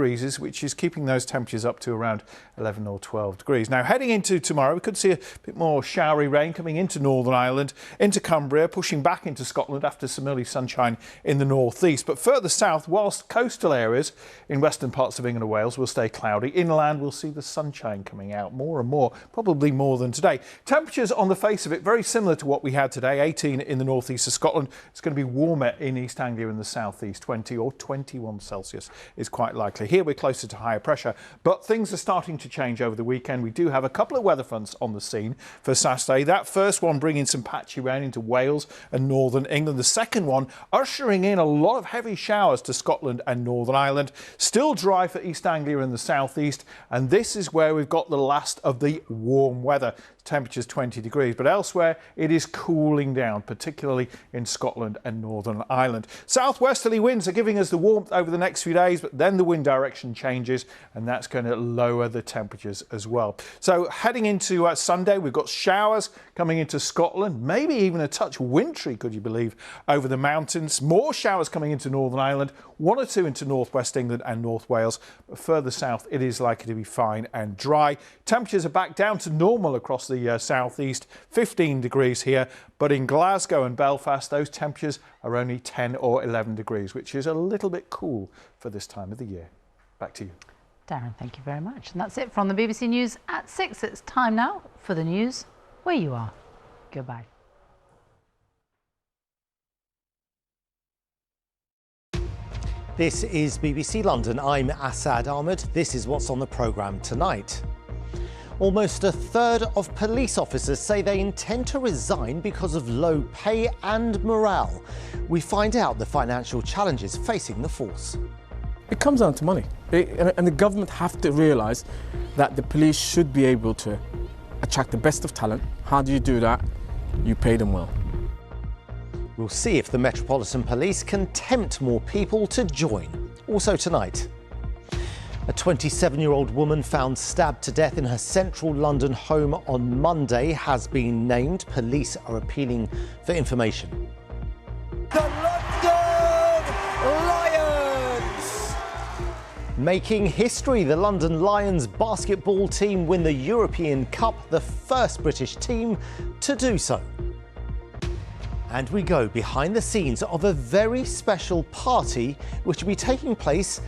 breezes, which is keeping those temperatures up to around 11 or 12 degrees. Now, heading into tomorrow, we could see a bit more showery rain coming into Northern Ireland, into Cumbria, pushing back into Scotland after some early sunshine in the northeast. But further south, whilst coastal areas in western parts of England and Wales will stay cloudy, inland we'll see the sunshine coming out more and more, probably more than today. Temperatures on the face of it very similar to what we had today, 18 in the northeast of Scotland. It's going to be warmer in East Anglia in the southeast, 20 or 21 Celsius is quite likely. Here we're closer to higher pressure, but things are starting to change over the weekend. We do have a couple of weather fronts on the scene for Saturday. That first one bringing some patchy rain into Wales and northern England. The second one ushering in a lot of heavy showers to Scotland and Northern Ireland. Still dry for East Anglia in the southeast, and this is where we've got the last of the warm weather. Temperatures 20 degrees, but elsewhere it is cooling down, particularly in Scotland and Northern Ireland. Southwesterly winds are giving us the warmth over the next few days, but then the wind direction changes and that's going to lower the temperatures as well. So heading into Sunday, we've got showers coming into Scotland, maybe even a touch wintry, could you believe, over the mountains. More showers coming into Northern Ireland, one or two into northwest England and North Wales. But further south, it is likely to be fine and dry. Temperatures are back down to normal across the southeast, 15 degrees here, but in Glasgow and Belfast those temperatures are only 10 or 11 degrees, which is a little bit cool for this time of the year. Back to you. Darren, thank you very much. And that's it from the BBC News at 6. It's time now for the news where you are. Goodbye. This is BBC London. I'm Assad Ahmed. This is what's on the programme tonight. Almost a third of police officers say they intend to resign because of low pay and morale. We find out the financial challenges facing the force. It comes down to money. And the government have to realise that the police should be able to attract the best of talent. How do you do that? You pay them well. We'll see if the Metropolitan Police can tempt more people to join. Also tonight. A 27-year-old woman found stabbed to death in her central London home on Monday has been named. Police are appealing for information. The London Lions! Making history, the London Lions basketball team win the European Cup, the first British team to do so. And we go behind the scenes of a very special party which will be taking place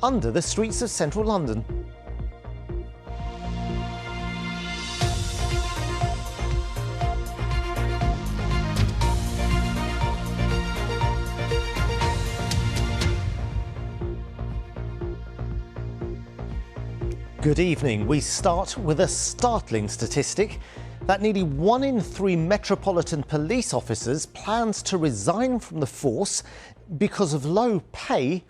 under the streets of central London. Good evening. We start with a startling statistic that nearly 1 in 3 Metropolitan Police officers plans to resign from the force because of low pay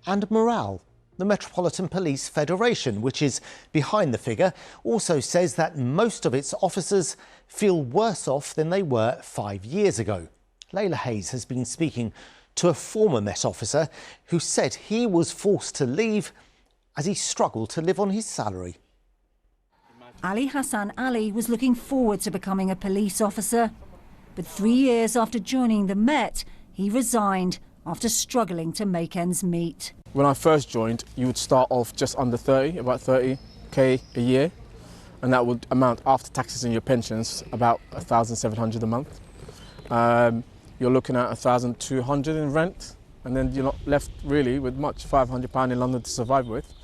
and morale. The Metropolitan Police Federation, which is behind the figure, also says that most of its officers feel worse off than they were 5 years ago. Layla Hayes has been speaking to a former Met officer who said he was forced to leave as he struggled to live on his salary. Ali Hassan Ali was looking forward to becoming a police officer. But 3 years after joining the Met, he resigned after struggling to make ends meet. When I first joined, you would start off just under 30, about 30k a year, and that would amount after taxes and your pensions about 1,700 a month. You're looking at 1,200 in rent, and then you're not left really with much, £500 in London to survive with.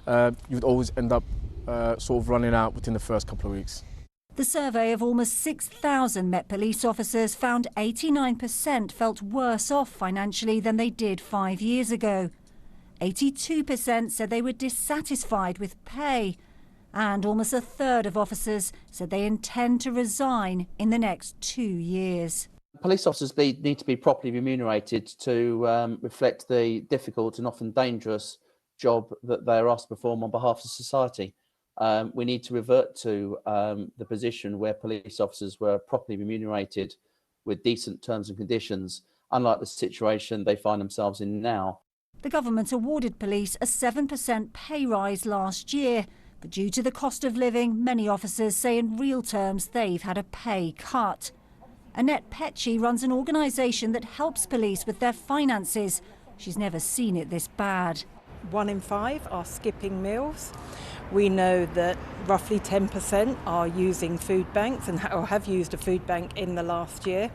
You would always end up sort of running out within the first couple of weeks. The survey of almost 6,000 Met police officers found 89% felt worse off financially than they did 5 years ago. 82% said they were dissatisfied with pay, and almost a third of officers said they intend to resign in the next 2 years. Police officers need to be properly remunerated to reflect the difficult and often dangerous job that they are asked to perform on behalf of society. We need to revert to the position where police officers were properly remunerated with decent terms and conditions, unlike the situation they find themselves in now. The government awarded police a 7% pay rise last year, but due to the cost of living, many officers say in real terms they've had a pay cut. Annette Petchy runs an organisation that helps police with their finances. She's never seen it this bad. 1 in 5 are skipping meals. We know that roughly 10% are using food banks or have used a food bank in the last year.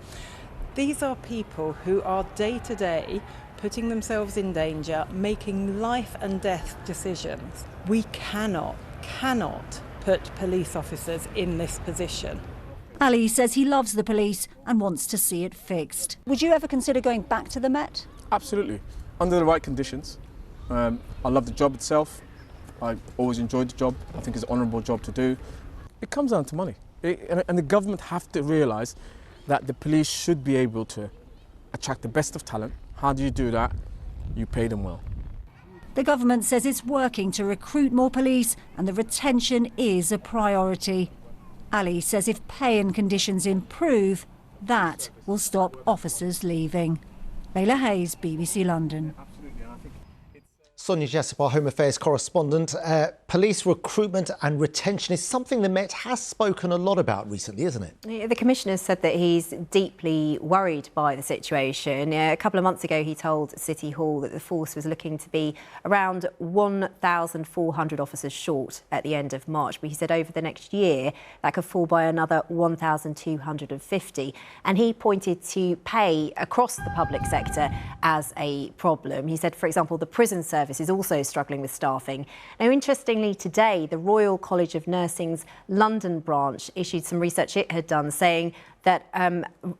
These are people who are day to day putting themselves in danger, making life and death decisions. We cannot put police officers in this position. Ali says he loves the police and wants to see it fixed. Would you ever consider going back to the Met? Absolutely, under the right conditions. I love the job itself. I always enjoyed the job. I think it's an honourable job to do. It comes down to money. And the government have to realise that the police should be able to attract the best of talent. How do you do that? You pay them well. The government says it's working to recruit more police and the retention is a priority. Ali says if pay and conditions improve, that will stop officers leaving. Layla Hayes, BBC London. Sonia Jessup, our Home Affairs correspondent. Police recruitment and retention is something the Met has spoken a lot about recently, isn't it? The Commissioner said that he's deeply worried by the situation. A couple of months ago, he told City Hall that the force was looking to be around 1,400 officers short at the end of March. But he said over the next year, that could fall by another 1,250. And he pointed to pay across the public sector as a problem. He said, for example, the prison service is also struggling with staffing. Now, interestingly, today, the Royal College of Nursing's London branch issued some research it had done saying that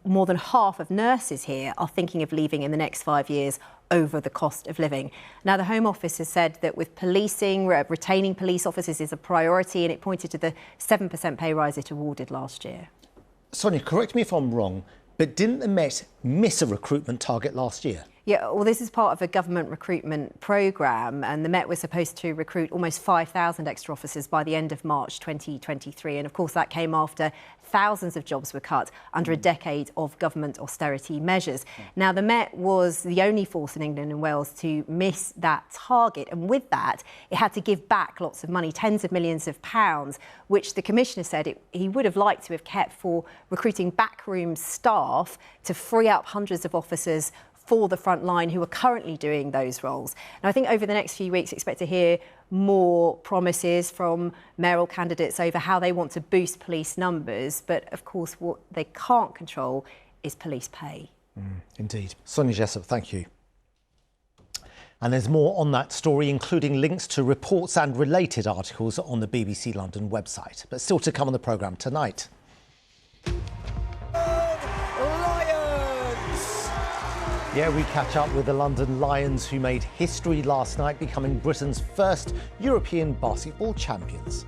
more than half of nurses here are thinking of leaving in the next 5 years over the cost of living. Now, the Home Office has said that with policing, retaining police officers is a priority, and it pointed to the 7% pay rise it awarded last year. Sonia, correct me if I'm wrong, but didn't the Met miss a recruitment target last year? Yeah, well, this is part of a government recruitment programme, and the Met was supposed to recruit almost 5,000 extra officers by the end of March 2023. And of course, that came after thousands of jobs were cut under a decade of government austerity measures. Now, the Met was the only force in England and Wales to miss that target. And with that, it had to give back lots of money, tens of millions of pounds, which the Commissioner said he would have liked to have kept for recruiting backroom staff to free up hundreds of officers for the front line who are currently doing those roles. And I think over the next few weeks, expect to hear more promises from mayoral candidates over how they want to boost police numbers. But of course, what they can't control is police pay. Indeed. Sonia Jessup, thank you. And there's more on that story, including links to reports and related articles on the BBC London website. But still to come on the programme tonight. Yeah, we catch up with the London Lions, who made history last night, becoming Britain's first European basketball champions.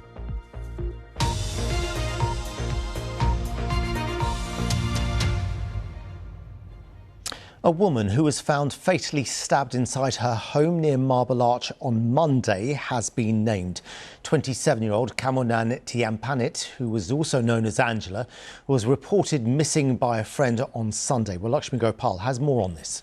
A woman who was found fatally stabbed inside her home near Marble Arch on Monday has been named. 27-year-old Kamonan Tiampanit, who was also known as Angela, was reported missing by a friend on Sunday. Well, Lakshmi Gopal has more on this.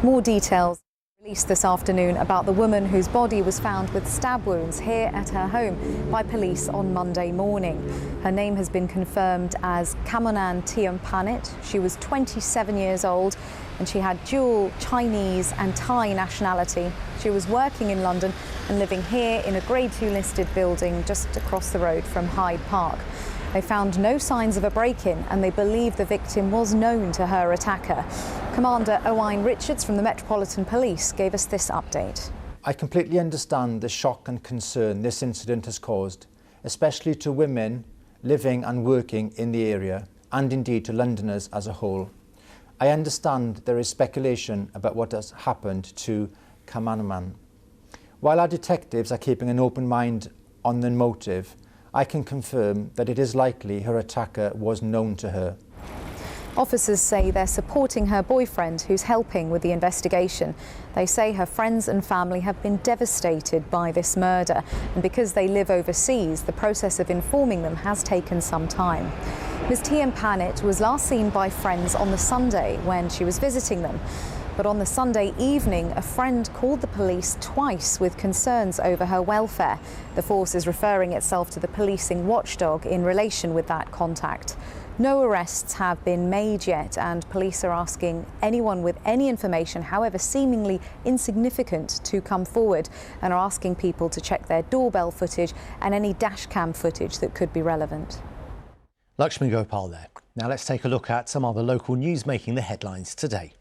More details released this afternoon about the woman whose body was found with stab wounds here at her home by police on Monday morning. Her name has been confirmed as Kamonan Tiampanit. She was 27 years old and she had dual Chinese and Thai nationality. She was working in London and living here in a Grade 2 listed building just across the road from Hyde Park. They found no signs of a break-in and they believe the victim was known to her attacker. Commander Owain Richards from the Metropolitan Police gave us this update. I completely understand the shock and concern this incident has caused, especially to women living and working in the area, and indeed to Londoners as a whole. I understand there is speculation about what has happened to Kamonan. While our detectives are keeping an open mind on the motive, I can confirm that it is likely her attacker was known to her. Officers say they're supporting her boyfriend, who's helping with the investigation. They say her friends and family have been devastated by this murder, and because they live overseas, the process of informing them has taken some time. Ms. Tiampanit was last seen by friends on the Sunday when she was visiting them. But on the Sunday evening, a friend called the police twice with concerns over her welfare. The force is referring itself to the policing watchdog in relation with that contact. No arrests have been made yet, and police are asking anyone with any information, however seemingly insignificant, to come forward, and are asking people to check their doorbell footage and any dashcam footage that could be relevant. Lakshmi Gopal there. Now let's take a look at some other local news making the headlines today.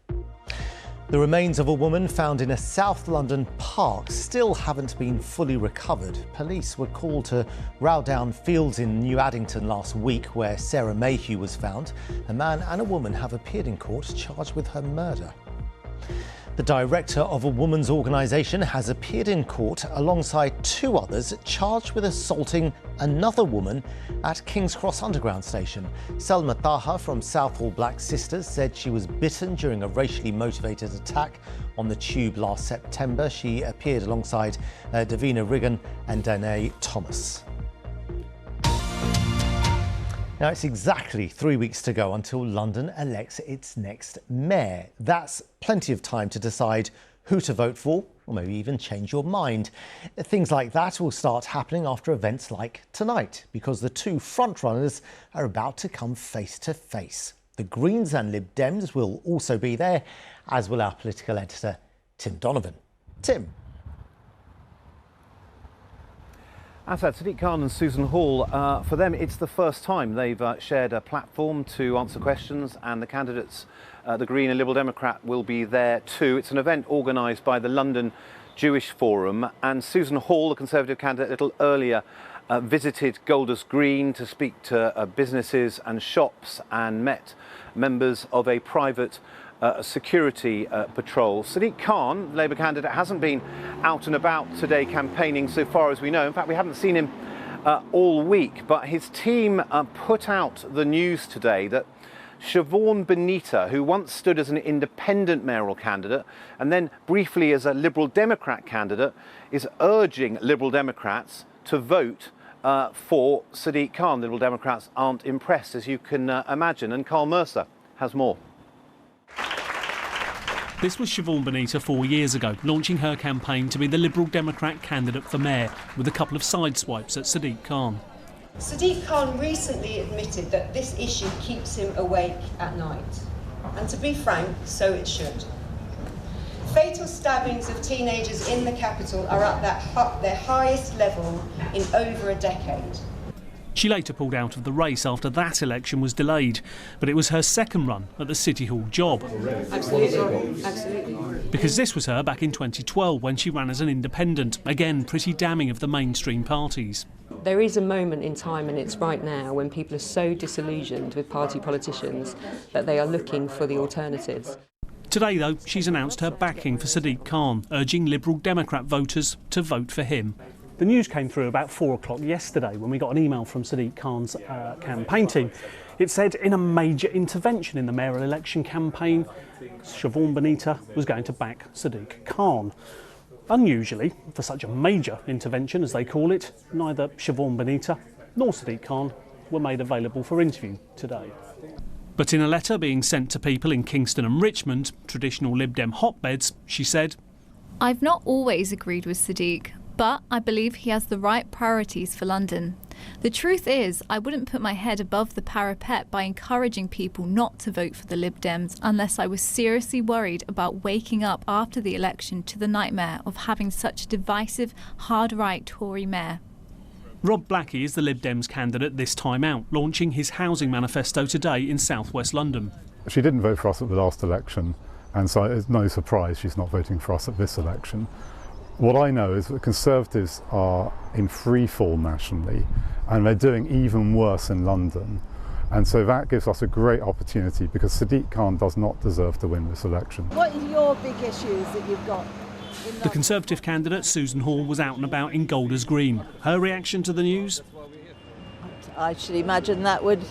The remains of a woman found in a South London park still haven't been fully recovered. Police were called to Rowdown Fields in New Addington last week, where Sarah Mayhew was found. A man and a woman have appeared in court charged with her murder. The director of a women's organisation has appeared in court alongside 2 others charged with assaulting another woman at King's Cross Underground Station. Selma Taha from Southall Black Sisters said she was bitten during a racially motivated attack on the tube last September. She appeared alongside Davina Riggin and Danae Thomas. Now, it's exactly 3 weeks to go until London elects its next mayor. That's plenty of time to decide who to vote for, or maybe even change your mind. Things like that will start happening after events like tonight, because the 2 frontrunners are about to come face to face. The Greens and Lib Dems will also be there, as will our political editor, Tim Donovan. Tim. Assad, Sadiq Khan and Susan Hall, for them it's the first time they've shared a platform to answer questions, and the candidates, the Green and Liberal Democrat, will be there too. It's an event organised by the London Jewish Forum, and Susan Hall, the Conservative candidate, a little earlier visited Golders Green to speak to businesses and shops and met members of a private security patrol. Sadiq Khan, Labour candidate, hasn't been out and about today campaigning so far as we know. In fact, we haven't seen him all week, but his team put out the news today that Siobhan Benita, who once stood as an independent mayoral candidate and then briefly as a Liberal Democrat candidate, is urging Liberal Democrats to vote for Sadiq Khan. Liberal Democrats aren't impressed, as you can imagine, and Carl Mercer has more. This was Siobhan Benita 4 years ago, launching her campaign to be the Liberal Democrat candidate for mayor, with a couple of sideswipes at Sadiq Khan. Sadiq Khan recently admitted that this issue keeps him awake at night. And to be frank, so it should. Fatal stabbings of teenagers in the capital are at their highest level in over a decade. She later pulled out of the race after that election was delayed, but it was her second run at the City Hall job. Absolutely, absolutely. Because this was her back in 2012 when she ran as an independent, again pretty damning of the mainstream parties. There is a moment in time, and it's right now, when people are so disillusioned with party politicians that they are looking for the alternatives. Today, though, she's announced her backing for Sadiq Khan, urging Liberal Democrat voters to vote for him. The news came through about 4 o'clock yesterday when we got an email from Sadiq Khan's campaign team. It said in a major intervention in the mayoral election campaign, Siobhan Benita was going to back Sadiq Khan. Unusually, for such a major intervention, as they call it, neither Siobhan Benita nor Sadiq Khan were made available for interview today. But in a letter being sent to people in Kingston and Richmond, traditional Lib Dem hotbeds, she said, "I've not always agreed with Sadiq, but I believe he has the right priorities for London. The truth is, I wouldn't put my head above the parapet by encouraging people not to vote for the Lib Dems unless I was seriously worried about waking up after the election to the nightmare of having such a divisive, hard-right Tory mayor." Rob Blackie is the Lib Dems candidate this time out, launching his housing manifesto today in south-west London. She didn't vote for us at the last election, and so it's no surprise she's not voting for us at this election. What I know is that Conservatives are in free fall nationally, and they're doing even worse in London. And so that gives us a great opportunity, because Sadiq Khan does not deserve to win this election. What are your big issues that you've got? The Conservative candidate, Susan Hall, was out and about in Golders Green. Her reaction to the news? I should imagine that would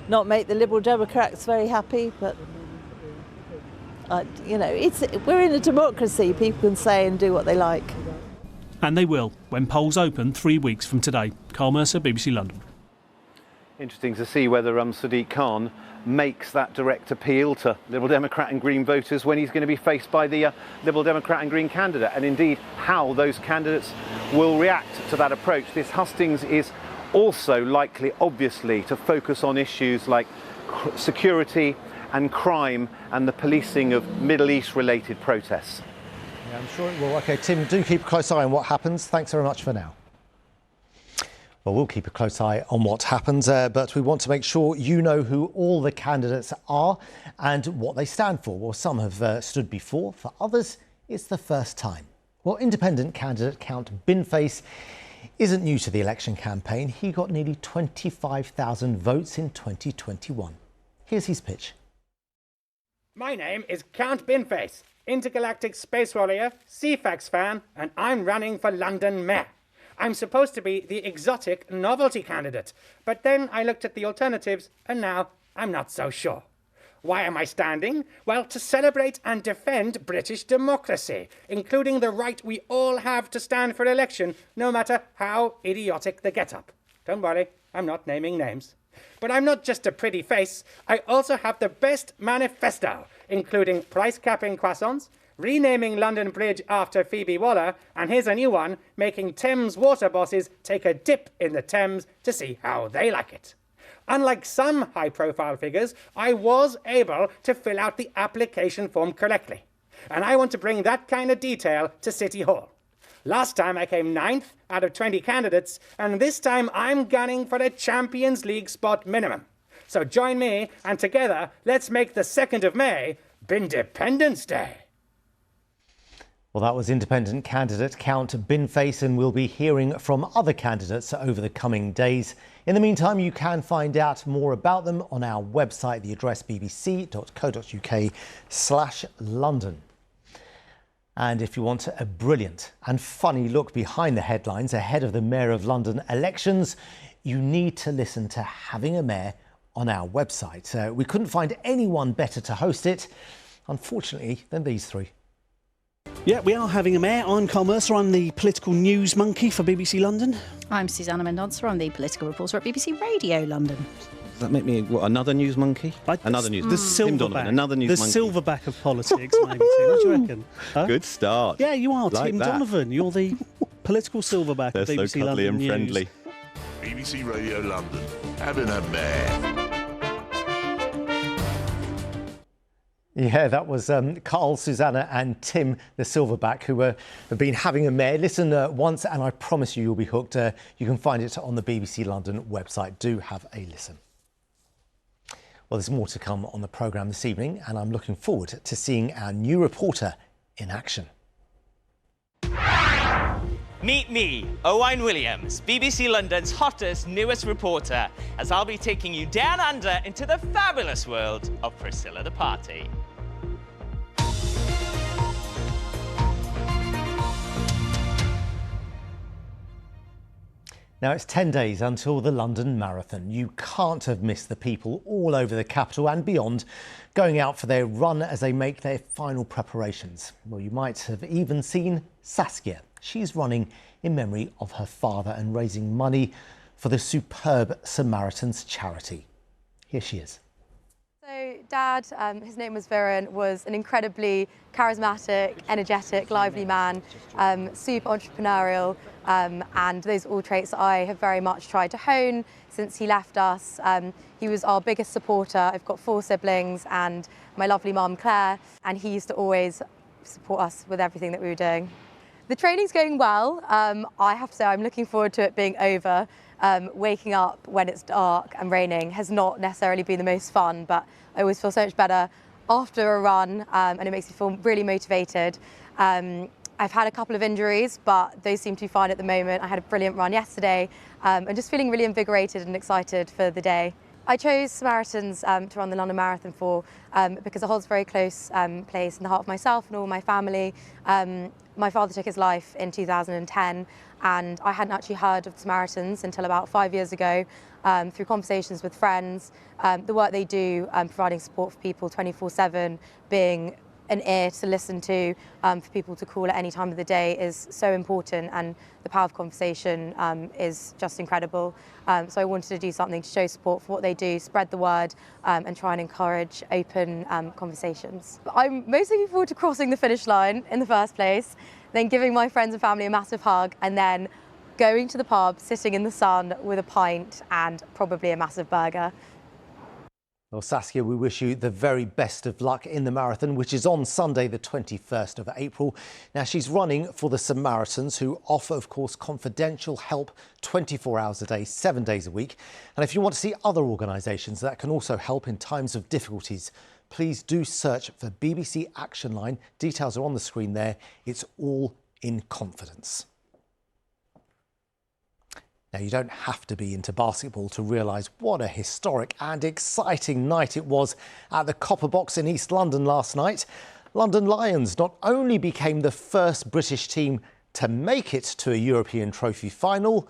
not make the Liberal Democrats very happy, but you know, we're in a democracy. People can say and do what they like. And they will, when polls open 3 weeks from today. Carl Mercer, BBC London. Interesting to see whether Sadiq Khan makes that direct appeal to Liberal Democrat and Green voters when he's going to be faced by the Liberal Democrat and Green candidate, and indeed how those candidates will react to that approach. This hustings is Also likely, obviously, to focus on issues like security and crime and the policing of Middle East-related protests. Yeah, I'm sure it will. OK, Tim, do keep a close eye on what happens. Thanks very much for now. Well, we'll keep a close eye on what happens, but we want to make sure you know who all the candidates are and what they stand for. Well, some have stood before. For others, it's the first time. Well, independent candidate Count Binface isn't new to the election campaign. He got nearly 25,000 votes in 2021. Here's his pitch. My name is Count Binface, intergalactic space warrior, CFAX fan, and I'm running for London Mayor. I'm supposed to be the exotic novelty candidate, but then I looked at the alternatives and now I'm not so sure. Why am I standing? Well, to celebrate and defend British democracy, including the right we all have to stand for election, no matter how idiotic the get-up. Don't worry, I'm not naming names. But I'm not just a pretty face, I also have the best manifesto, including price-capping croissants, renaming London Bridge after Phoebe Waller, and here's a new one, making Thames water bosses take a dip in the Thames to see how they like it. Unlike some high-profile figures, I was able to fill out the application form correctly. And I want to bring that kind of detail to City Hall. Last time I came 9th out of 20 candidates, and this time I'm gunning for a Champions League spot minimum. So join me, and together, let's make the 2nd of May Bindependence Day. Well, that was independent candidate Count Binface, and we'll be hearing from other candidates over the coming days. In the meantime, you can find out more about them on our website, the address bbc.co.uk/London. And if you want a brilliant and funny look behind the headlines ahead of the Mayor of London elections, you need to listen to Having a Mayor on our website. We couldn't find anyone better to host it, unfortunately, than these three. Yeah, we are having a mayor. I'm Carl Mercer. I'm the political news monkey for BBC London. I'm Susanna Mendonça. I'm the political reporter at BBC Radio London. Does that make me another news monkey? Another news. The silverback. Another news monkey. The silverback of politics, maybe. Tim. What do you reckon? Huh? Good start. Yeah, you are, like Tim that. Donovan. You're the political silverback They're of BBC so cuddly London and friendly. News. BBC Radio London, having a mayor. Yeah, that was Carl, Susanna and Tim, the silverback, who have been having a mare. Listen once and I promise you'll be hooked. You can find it on the BBC London website. Do have a listen. Well, there's more to come on the programme this evening, and I'm looking forward to seeing our new reporter in action. Meet me, Owain Williams, BBC London's hottest, newest reporter, as I'll be taking you down under into the fabulous world of Priscilla the Party. Now, it's 10 days until the London Marathon. You can't have missed the people all over the capital and beyond going out for their run as they make their final preparations. Well, you might have even seen Saskia. She's running in memory of her father and raising money for the superb Samaritans charity. Here she is. So Dad, his name was Viren, was an incredibly charismatic, energetic, lively man, super entrepreneurial, and those are all traits that I have very much tried to hone since he left us. He was our biggest supporter. I've got 4 siblings and my lovely mum Claire, and he used to always support us with everything that we were doing. The training's going well. I have to say I'm looking forward to it being over. Waking up when it's dark and raining has not necessarily been the most fun, but I always feel so much better after a run, and it makes me feel really motivated. I've had a couple of injuries, but those seem to be fine at the moment. I had a brilliant run yesterday. I'm just feeling really invigorated and excited for the day. I chose Samaritans to run the London Marathon for because it holds a very close place in the heart of myself and all my family. My father took his life in 2010, and I hadn't actually heard of Samaritans until about 5 years ago through conversations with friends. The work they do providing support for people 24/7, being an ear to listen to, for people to call at any time of the day is so important, and the power of conversation is just incredible. So I wanted to do something to show support for what they do, spread the word, and try and encourage open conversations. I'm most looking forward to crossing the finish line in the first place, then giving my friends and family a massive hug, and then going to the pub, sitting in the sun with a pint and probably a massive burger. Well, Saskia, we wish you the very best of luck in the marathon, which is on Sunday, the 21st of April. Now, she's running for the Samaritans, who offer, of course, confidential help 24 hours a day, 7 days a week. And if you want to see other organisations that can also help in times of difficulties, please do search for BBC Action Line. Details are on the screen there. It's all in confidence. Now, you don't have to be into basketball to realise what a historic and exciting night it was at the Copper Box in East London last night. London Lions not only became the first British team to make it to a European trophy final,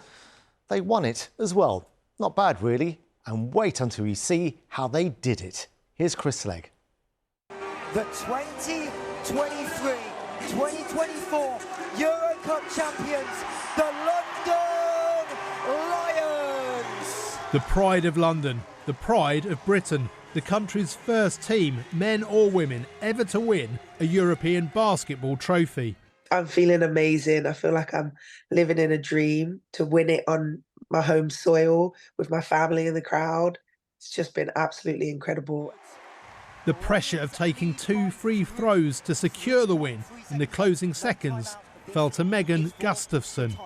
they won it as well. Not bad, really. And wait until you see how they did it. Here's Chris Legg. The 2023-2024 Euro Cup champions, the London Lions! The pride of London, the pride of Britain, the country's first team, men or women, ever to win a European basketball trophy. I'm feeling amazing. I feel like I'm living in a dream to win it on my home soil with my family in the crowd. It's just been absolutely incredible. The pressure of taking 2 free throws to secure the win in the closing seconds fell to Megan Gustafson.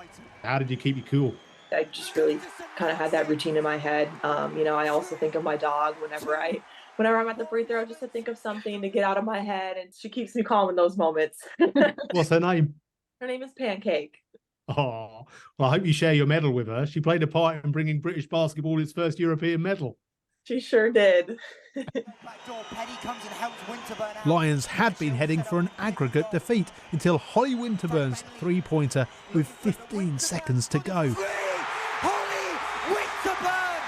How did you keep you cool? I just really kind of had that routine in my head. You know, I also think of my dog whenever I'm at the free throw, just to think of something to get out of my head, and she keeps me calm in those moments. What's her name? Her name is Pancake. Oh, well, I hope you share your medal with her. She played a part in bringing British basketball its first European medal. She sure did. Lions had been heading for an aggregate defeat until Holly Winterburn's three-pointer with 15 seconds to go. Holly Winterburn!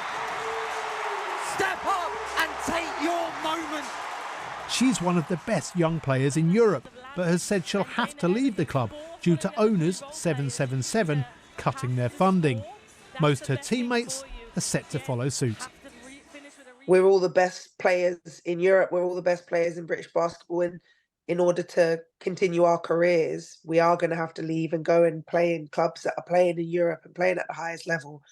Step up and take your moment! She's one of the best young players in Europe, but has said she'll have to leave the club due to owners 777 cutting their funding. Most her teammates are set to follow suit. We're all the best players in Europe. We're all the best players in British basketball. And in order to continue our careers, we are going to have to leave and go and play in clubs that are playing in Europe and playing at the highest level.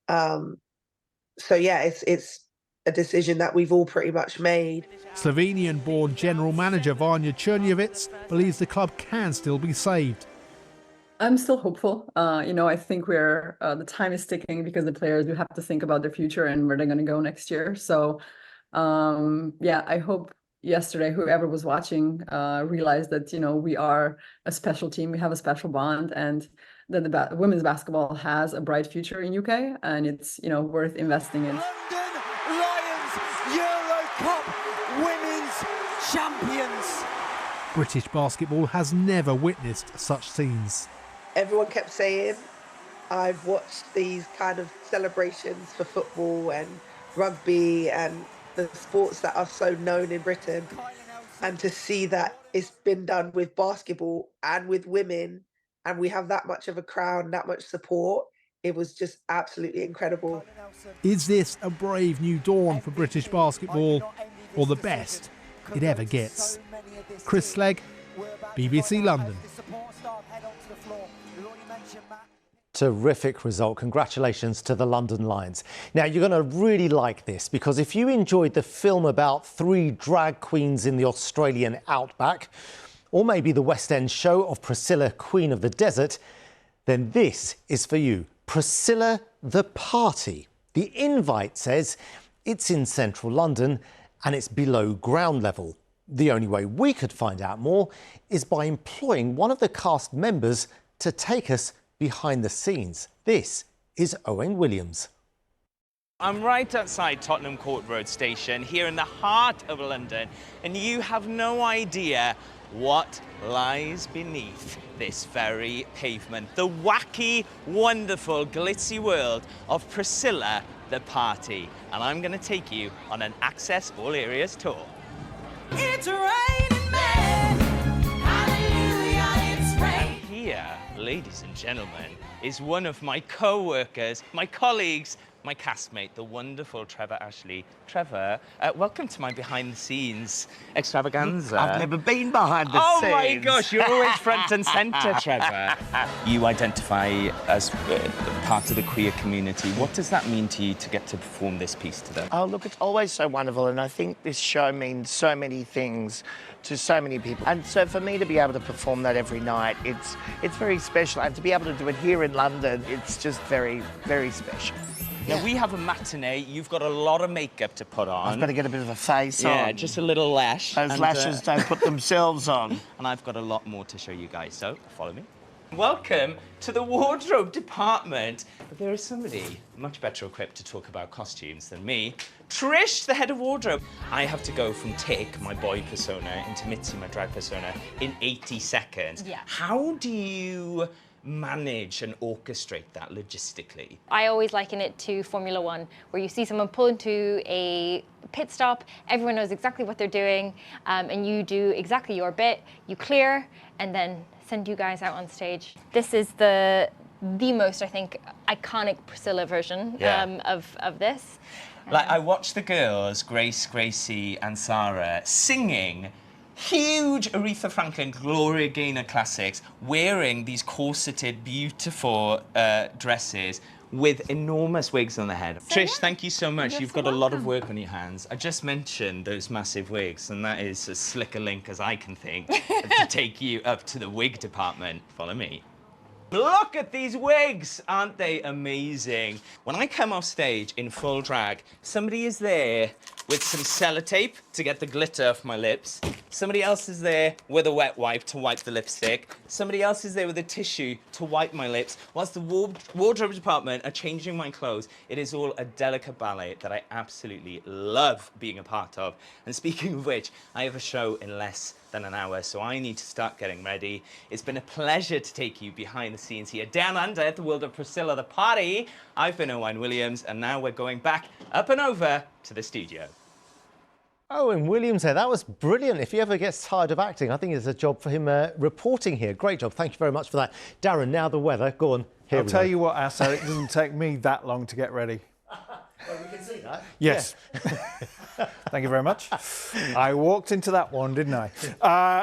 So, yeah, it's a decision that we've all pretty much made. Slovenian-born general manager Vanja Černjevec believes the club can still be saved. I'm still hopeful. You know, I think the time is ticking because the players do have to think about their future and where they're going to go next year. So, yeah, I hope yesterday whoever was watching realized that, you know, we are a special team. We have a special bond, and that the women's basketball has a bright future in UK, and it's, you know, worth investing in. London Lions Euro Cup women's champions. British basketball has never witnessed such scenes. Everyone kept saying, I've watched these kind of celebrations for football and rugby and the sports that are so known in Britain. And to see that it's been done with basketball and with women, and we have that much of a crowd, that much support, it was just absolutely incredible. Is this a brave new dawn for British basketball, or the best it ever gets? Chris Legg, BBC London. Terrific result. Congratulations to the London Lions. Now, you're going to really like this, because if you enjoyed the film about 3 drag queens in the Australian outback, or maybe the West End show of Priscilla, Queen of the Desert, then this is for you. Priscilla the Party. The invite says it's in central London and it's below ground level. The only way we could find out more is by employing one of the cast members to take us behind the scenes. This is Owen Williams. I'm right outside Tottenham Court Road Station, here in the heart of London, and you have no idea what lies beneath this very pavement. The wacky, wonderful, glitzy world of Priscilla the Party. And I'm going to take you on an Access All Areas tour. It's raining men. Hallelujah, it's rain. Here, ladies and gentlemen, is one of my co-workers, my colleagues, my castmate, the wonderful Trevor Ashley. Trevor, welcome to my behind-the-scenes extravaganza. I've never been behind the scenes. Oh my gosh, you're always front and centre, Trevor. You identify as part of the queer community. What does that mean to you to get to perform this piece to them? Oh, look, it's always so wonderful, and I think this show means so many things to so many people. And so for me to be able to perform that every night, it's very special. And to be able to do it here in London, it's just very, very special. Now, we have a matinee. You've got a lot of makeup to put on. I've got to get a bit of a face on. Yeah, just a little lash. Those lashes don't put themselves on. And I've got a lot more to show you guys, so follow me. Welcome to the wardrobe department. But there is somebody much better equipped to talk about costumes than me. Trish, the head of wardrobe. I have to go from Tick, my boy persona, into Mitzi, my drag persona, in 80 seconds. Yeah. How do you manage and orchestrate that logistically? I always liken it to Formula One, where you see someone pull into a pit stop, everyone knows exactly what they're doing, and you do exactly your bit, you clear, and then send you guys out on stage. This is the most, I think, iconic Priscilla version of this. Like, I watched the girls, Grace, Gracie, and Sarah, singing huge Aretha Franklin, Gloria Gaynor classics, wearing these corseted, beautiful dresses with enormous wigs on the head. Trish, thank you so much. You've got a lot of work on your hands. I just mentioned those massive wigs, and that is as slick a link as I can think to take you up to the wig department. Follow me. Look at these wigs! Aren't they amazing? When I come off stage in full drag, somebody is there with some sellotape to get the glitter off my lips. Somebody else is there with a wet wipe to wipe the lipstick. Somebody else is there with a tissue to wipe my lips. Whilst the wardrobe department are changing my clothes, it is all a delicate ballet that I absolutely love being a part of. And speaking of which, I have a show in less than an hour, so I need to start getting ready. It's been a pleasure to take you behind the scenes here down under at the world of Priscilla the Party. I've been Owain Williams, and now we're going back up and over to the studio. Owain Williams there, that was brilliant. If he ever gets tired of acting, I think it's a job for him reporting here. Great job, thank you very much for that. Darren, now the weather, go on. I'll tell you what, Assad, it doesn't take me that long to get ready. Well, we can see that. Yes. Yeah. Thank you very much. I walked into that one, didn't I?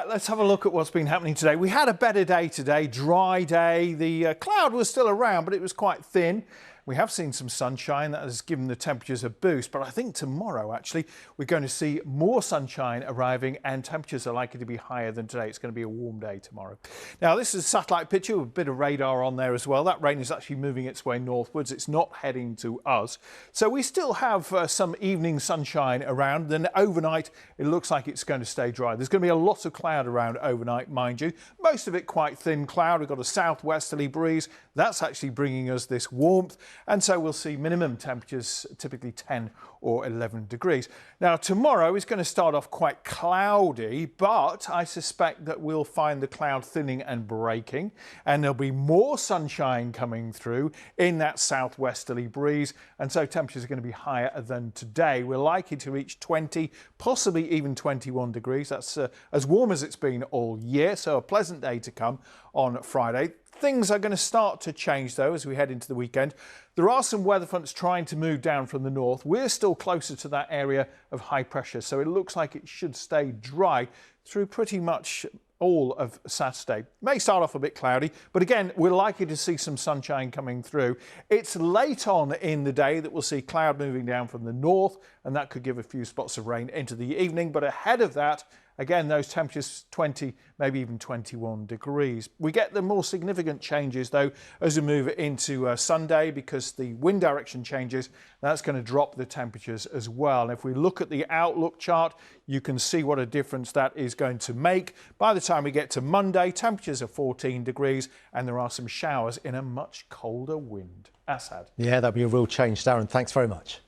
Let's have a look at what's been happening today. We had a better day today, dry day. The cloud was still around, but it was quite thin. We have seen some sunshine that has given the temperatures a boost, but I think tomorrow, actually, we're going to see more sunshine arriving and temperatures are likely to be higher than today. It's going to be a warm day tomorrow. Now, this is a satellite picture with a bit of radar on there as well. That rain is actually moving its way northwards. It's not heading to us. So we still have some evening sunshine around. Then overnight, it looks like it's going to stay dry. There's going to be a lot of cloud around overnight, mind you. Most of it quite thin cloud. We've got a southwesterly breeze. That's actually bringing us this warmth. And so we'll see minimum temperatures typically 10 or 11 degrees. Now tomorrow is going to start off quite cloudy, but I suspect that we'll find the cloud thinning and breaking, and there'll be more sunshine coming through in that southwesterly breeze, and so temperatures are going to be higher than today. We're likely to reach 20, possibly even 21 degrees. That's as warm as it's been all year, so a pleasant day to come on Friday. Things are going to start to change though as we head into the weekend. There are some weather fronts trying to move down from the north. We're still closer to that area of high pressure, so it looks like it should stay dry through pretty much all of Saturday. May start off a bit cloudy, but again, we're likely to see some sunshine coming through. It's late on in the day that we'll see cloud moving down from the north, and that could give a few spots of rain into the evening, but ahead of that, again, those temperatures 20, maybe even 21 degrees. We get the more significant changes, though, as we move into Sunday, because the wind direction changes. That's going to drop the temperatures as well. And if we look at the outlook chart, you can see what a difference that is going to make. By the time we get to Monday, temperatures are 14 degrees, and there are some showers in a much colder wind. Assad. Yeah, that'll be a real change, Darren. Thanks very much.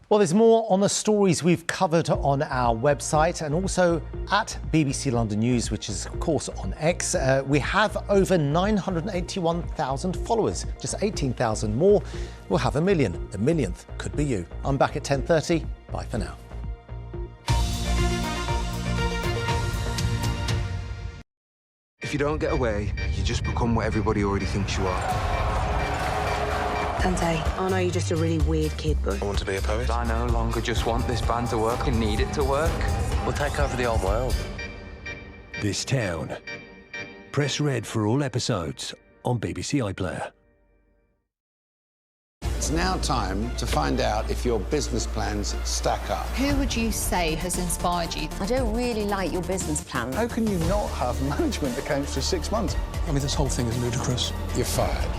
Well, there's more on the stories we've covered on our website and also at BBC London News, which is, of course, on X. We have over 981,000 followers, just 18,000 more. We'll have 1 million. The millionth could be you. I'm back at 10:30. Bye for now. If you don't get away, you just become what everybody already thinks you are. Dante, I know you're just a really weird kid, but I want to be a poet. I no longer just want this band to work, I need it to work. We'll take over the old world. This Town. Press red for all episodes on BBC iPlayer. It's now time to find out if your business plans stack up. Who would you say has inspired you? I don't really like your business plan. How can you not have management accounts for 6 months? I mean, this whole thing is ludicrous. You're fired.